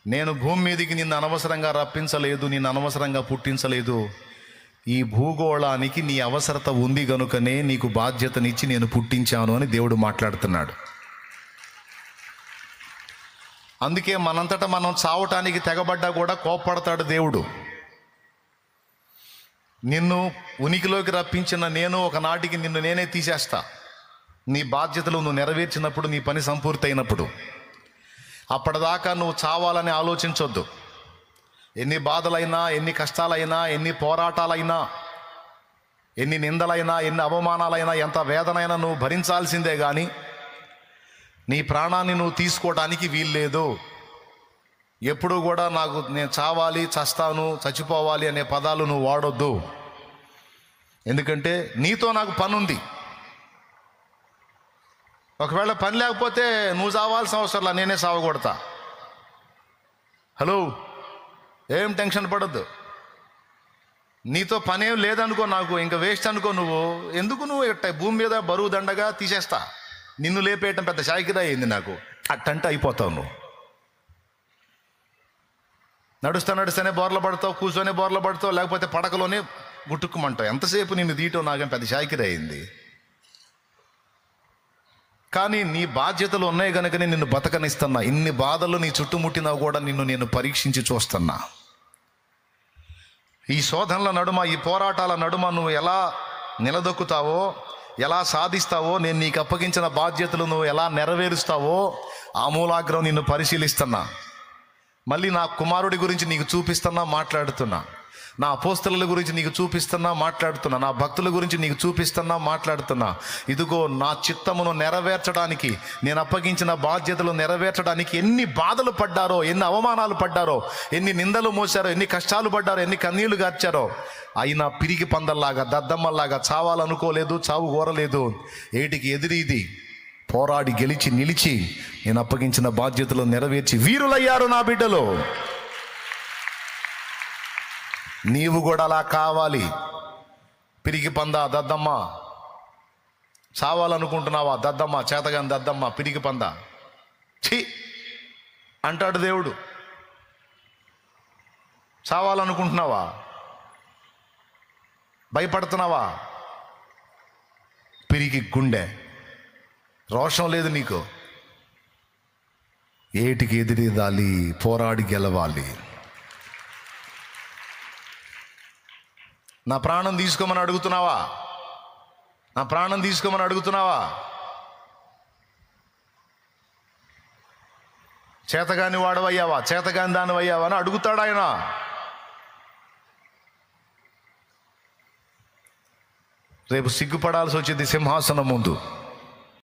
నేను భూమి మీదకి నిన్ను అనవసరంగా రప్పించలేదు, నిన్ను అనవసరంగా పుట్టించలేదు. ఈ భూగోళానికి నీ అవసరత ఉంది గనుకనే నీకు బాధ్యతనిచ్చి నేను పుట్టించాను అని దేవుడు మాట్లాడుతున్నాడు. అందుకే మనంతటా మనం చావటానికి తెగబడ్డా కూడా కోప్పడతాడు దేవుడు. నిన్ను ఉనికిలోకి రప్పించిన నేను ఒకనాటికి నిన్ను నేనే తీసేస్తా. నీ బాధ్యతలు నువ్వు నెరవేర్చినప్పుడు, నీ పని సంపూర్తి అయినప్పుడు. అప్పటిదాకా నువ్వు చావాలని ఆలోచించొద్దు. ఎన్ని బాధలైనా, ఎన్ని కష్టాలైనా, ఎన్ని పోరాటాలైనా, ఎన్ని నిందలైనా, ఎన్ని అవమానాలైనా, ఎంత వేదనైనా నువ్వు భరించాల్సిందే. కానీ నీ ప్రాణాన్ని నువ్వు తీసుకోవడానికి వీల్లేదు. ఎప్పుడు కూడా నేను చావాలి, చస్తాను, చచ్చిపోవాలి అనే పదాలు నువ్వు వాడొద్దు. ఎందుకంటే నీతో నాకు పని ఉంది. ఒకవేళ పని లేకపోతే నువ్వు చావాల్సిన అవసరంలా, నేనే చావగొడతా. హలో, ఏం టెన్షన్ పడొద్దు. నీతో పనేం లేదనుకో, నాకు ఇంకా వేస్ట్ అనుకో. ఎందుకు భూమి మీద బరువు దండగా తీసేస్తా. నిన్ను లేపేయటం పెద్ద షాకిరా అయింది నాకు. అట్టంటే అయిపోతావు నువ్వు. నడుస్తూనే బోర్ల పడతావు, కూర్చొని బోర్ల పడతావు, లేకపోతే పడకలోనే గుట్టుకుమంటావు. ఎంతసేపు నిన్ను తీయటం నాకేం పెద్ద షాకిరా అయింది. కానీ నీ బాధ్యతలు ఉన్నాయి కనుకనే నిన్ను బతకనిస్తున్నా. ఇన్ని బాధలు నీ చుట్టుముట్టినా కూడా నిన్ను నేను పరీక్షించి చూస్తున్నా. ఈ శోధనల నడుమ, ఈ పోరాటాల నడుమ నువ్వు ఎలా నిలదొక్కుతావో, ఎలా సాధిస్తావో, నేను నీకు అప్పగించిన బాధ్యతలు నువ్వు ఎలా నెరవేరుస్తావో ఆమూలాగ్రం నిన్ను పరిశీలిస్తున్నా. మళ్ళీ నా కుమారుడి గురించి నీకు చూపిస్తున్నా, మాట్లాడుతున్నా. నా అపోస్తలుల గురించి నీకు చూపిస్తున్నా, మాట్లాడుతున్నా. నా భక్తుల గురించి నీకు చూపిస్తున్నా, మాట్లాడుతున్నా. ఇదిగో నా చిత్తమును నెరవేర్చడానికి, నేను అప్పగించిన బాధ్యతలు నెరవేర్చడానికి ఎన్ని బాధలు పడ్డారో, ఎన్ని అవమానాలు పడ్డారో, ఎన్ని నిందలు మోసారో, ఎన్ని కష్టాలు పడ్డారో, ఎన్ని కన్నీళ్లు గార్చారో. అయినా పిరికి పందల్లాగా, దద్దమ్మల్లాగా చావాలనుకోలేదు, చావు కోరలేదు. ఏటికి ఎదిరిది పోరాడి గెలిచి నిలిచి నేను అప్పగించిన బాధ్యతలు నెరవేర్చి వీరులయ్యారు నా బిడ్డలు. నీవు కూడా అలా కావాలి. పిరికి పంద, దద్దమ్మ, చావాలనుకుంటున్నావా? దద్దమ్మ, చేతగాని దద్దమ్మ, పిరికి పంద, ఛీ అంటాడు దేవుడు. చావాలనుకుంటున్నావా? భయపడుతున్నావా? పిరికి గుండె, రోషం లేదు నీకు. ఏటికి ఎదిరిదాలి, పోరాడి గెలవాలి. నా ప్రాణం తీసుకోమని అడుగుతున్నావా? నా ప్రాణం తీసుకోమని అడుగుతున్నావా? చేతగాని వాడవయ్యావా, చేతగాని దానివయ్యావా అని అడుగుతాడు ఆయన. రేపు సిగ్గుపడాల్సి వచ్చింది సింహాసనం ముందు.